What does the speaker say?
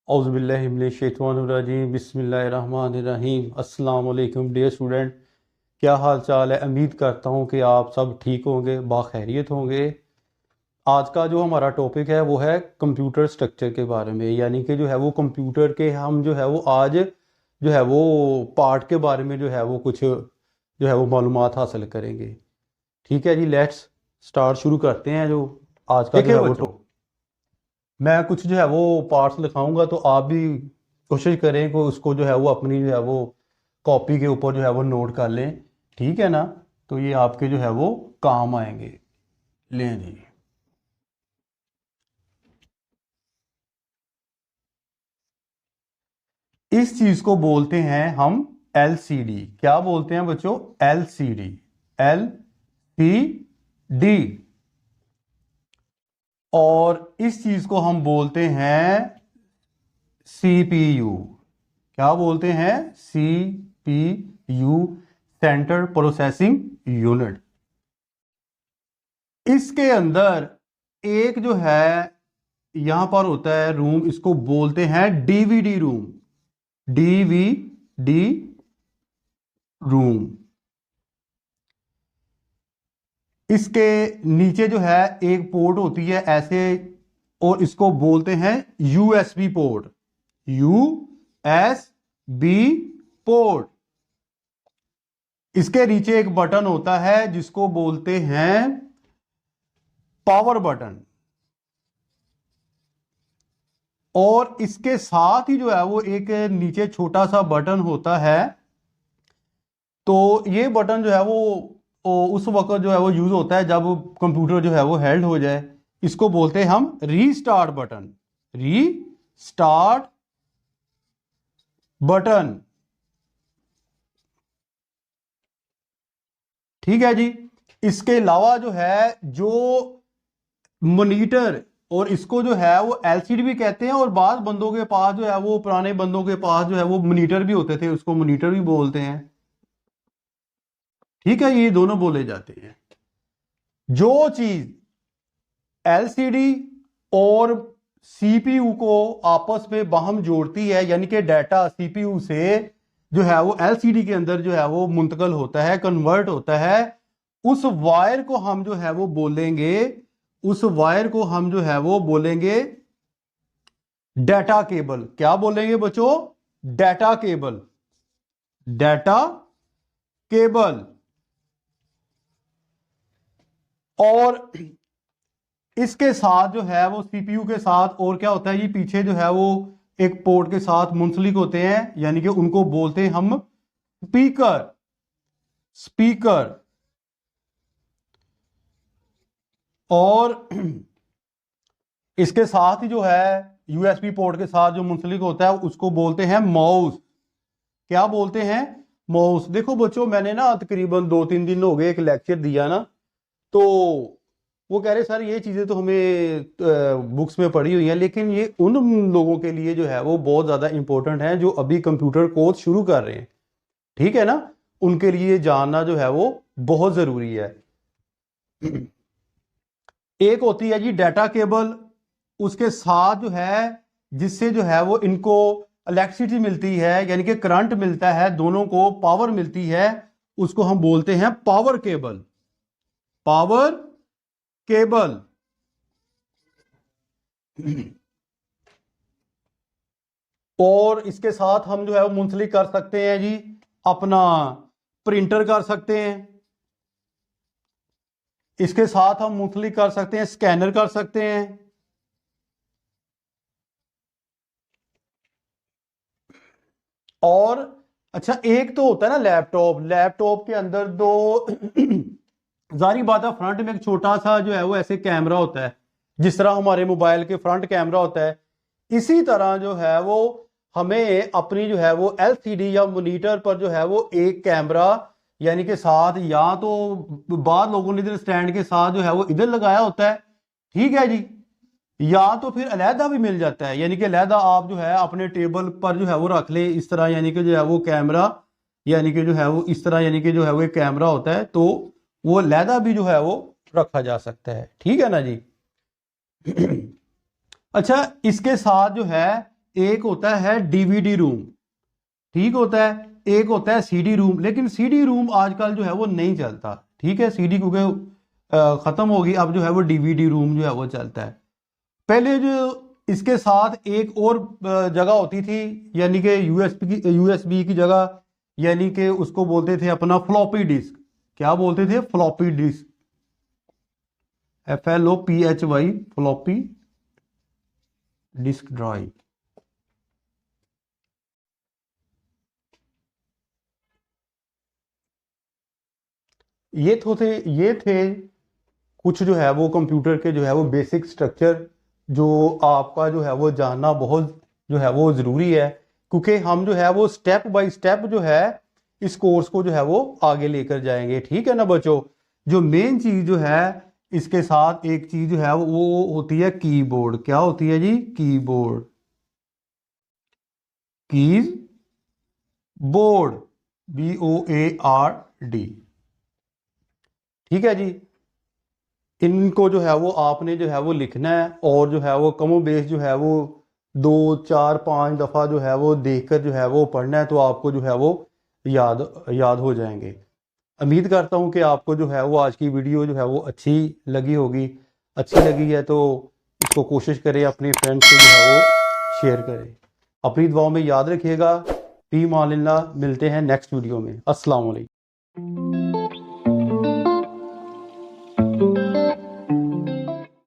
औज़ुबिल्लाहिमिनश्शैतानिर्रजीम बिस्मिल्लाहिर्रहमानिर्रहीम। अस्सलाम वालेकुम डियर स्टूडेंट, क्या हाल चाल है। उम्मीद करता हूँ कि आप सब ठीक होंगे, बाखैरियत होंगे। आज का जो हमारा टॉपिक है वो है कंप्यूटर स्ट्रक्चर के बारे में, यानी कि जो है वो कंप्यूटर के हम जो है वो आज जो है वो पार्ट के बारे में जो है वो कुछ जो है वो मालूमात हासिल करेंगे। ठीक है जी, लेट्स स्टार्ट, शुरू करते हैं जो आज का जो है वो टॉपिक। मैं कुछ जो है वो पार्ट्स लिखाऊंगा तो आप भी कोशिश करें कि उसको जो है वो अपनी जो है वो कॉपी के ऊपर जो है वो नोट कर लें। ठीक है ना, तो ये आपके जो है वो काम आएंगे। लें जी, इस चीज को बोलते हैं हम एलसीडी। क्या बोलते हैं बच्चों? LCD, L C D. और इस चीज को हम बोलते हैं सीपीयू। क्या बोलते हैं? CPU, central processing unit. इसके अंदर एक जो है यहां पर होता है रूम, इसको बोलते हैं डीवीडी रूम। DVD room. इसके नीचे जो है एक पोर्ट होती है ऐसे, और इसको बोलते हैं यूएसबी पोर्ट। USB port. इसके नीचे एक बटन होता है जिसको बोलते हैं पावर बटन। और इसके साथ ही जो है वो एक नीचे छोटा सा बटन होता है। तो ये बटन जो है वो उस वक्त जो है वो यूज होता है जब कंप्यूटर जो है वो हेल्ड हो जाए। इसको बोलते हैं हम रीस्टार्ट बटन। Restart button. ठीक है जी। इसके अलावा जो है जो मॉनिटर, और इसको जो है वो एलसीडी भी कहते हैं, और बाद बंदों के पास जो है वो पुराने बंदों के पास जो है वो मॉनिटर भी होते थे, उसको मॉनिटर भी बोलते हैं। ठीक है, ये दोनों बोले जाते हैं। जो चीज एलसीडी और सीपीयू को आपस में बाहम जोड़ती है, यानी कि डाटा सीपीयू से जो है वो एलसीडी के अंदर जो है वो मुंतकल होता है, कन्वर्ट होता है, उस वायर को हम जो है वो बोलेंगे, उस वायर को हम जो है वो बोलेंगे डाटा केबल। क्या बोलेंगे बच्चों? Data cable. Data cable. और इसके साथ जो है वो सीपीयू के साथ और क्या होता है, ये पीछे जो है वो एक पोर्ट के साथ मुंसलिक होते हैं, यानी कि उनको बोलते हैं हम स्पीकर। स्पीकर। और इसके साथ ही जो है यूएसबी पोर्ट के साथ जो मुंसलिक होता है उसको बोलते हैं माउस। क्या बोलते हैं? माउस। देखो बच्चों, मैंने ना तकरीबन 2-3 दिन हो गए एक लेक्चर दिया ना, तो वो कह रहे सर ये चीज़ें तो हमें बुक्स में पढ़ी हुई हैं, लेकिन ये उन लोगों के लिए जो है वो बहुत ज़्यादा इंपॉर्टेंट है जो अभी कंप्यूटर कोर्स शुरू कर रहे हैं। ठीक है ना, उनके लिए जानना जो है वो बहुत ज़रूरी है। एक होती है जी डाटा केबल, उसके साथ जो है जिससे जो है वो इनको इलेक्ट्रिसिटी मिलती है, यानी कि करंट मिलता है, दोनों को पावर मिलती है, उसको हम बोलते हैं पावर केबल। Power cable. और इसके साथ हम जो है वो मुंसलिक कर सकते हैं जी अपना प्रिंटर कर सकते हैं। इसके साथ हम मुंसलिक कर सकते हैं स्कैनर कर सकते हैं। और अच्छा, एक तो होता है ना लैपटॉप। लैपटॉप के अंदर दो जारी बात है, फ्रंट में एक छोटा सा जो है वो ऐसे कैमरा होता है, जिस तरह हमारे मोबाइल के फ्रंट कैमरा होता है। इसी तरह जो है वो हमें अपनी जो है वो एलसीडी या मॉनिटर पर जो है वो एक कैमरा, यानी कि साथ, या तो बाद लोगों ने इधर स्टैंड के साथ जो है वो इधर लगाया होता है, ठीक है जी, या तो फिर अलहदा भी मिल जाता है, यानी कि अलहदा आप जो है अपने टेबल पर जो है वो रख ले इस तरह, यानी कि जो है वो कैमरा, यानी कि जो है वो इस तरह, यानी कि जो है वो एक कैमरा होता है, तो वो अलहदा भी जो है वो रखा जा सकता है। ठीक है ना जी। अच्छा, इसके साथ जो है एक होता है डीवीडी रूम, ठीक होता है, एक होता है सीडी रूम। लेकिन सीडी रूम आजकल जो है वो नहीं चलता, ठीक है, सीडी क्योंकि खत्म होगी, अब जो है वो डीवीडी रूम जो है वो चलता है। पहले जो इसके साथ एक और जगह होती थी, यानी कि यूएसबी की जगह, यानी कि उसको बोलते थे अपना फ्लॉपी डिस्क। क्या बोलते थे? Floppy disk, FLOPHY, floppy disk drive. ये थे कुछ जो है वो कंप्यूटर के जो है वो बेसिक स्ट्रक्चर, जो आपका जो है वो जानना बहुत जो है वो ज़रूरी है, क्योंकि हम जो है वो स्टेप बाय स्टेप जो है इस कोर्स को जो है वो आगे लेकर जाएंगे, ठीक है ना बच्चों। जो मेन चीज़ जो है इसके साथ एक चीज़ जो है वो होती है कीबोर्ड। क्या होती है जी? कीबोर्ड, कीज बोर्ड, BOARD, ठीक है जी। इनको जो है वो आपने जो है वो लिखना है, और जो है वो कमो बेस जो है वो 2 4 5 दफ़ा जो है वो देखकर जो है वो पढ़ना है, तो आपको जो है वो याद हो जाएंगे। उम्मीद करता हूँ कि आपको जो है वो आज की वीडियो जो है वो अच्छी लगी होगी। अच्छी लगी है तो इसको कोशिश करें अपने फ्रेंड्स को जो है वो शेयर करें। अपनी दुआओं में याद रखिएगा। फी मानिल्लाह, मिलते हैं नेक्स्ट वीडियो में। अस्सलाम वालेकुम।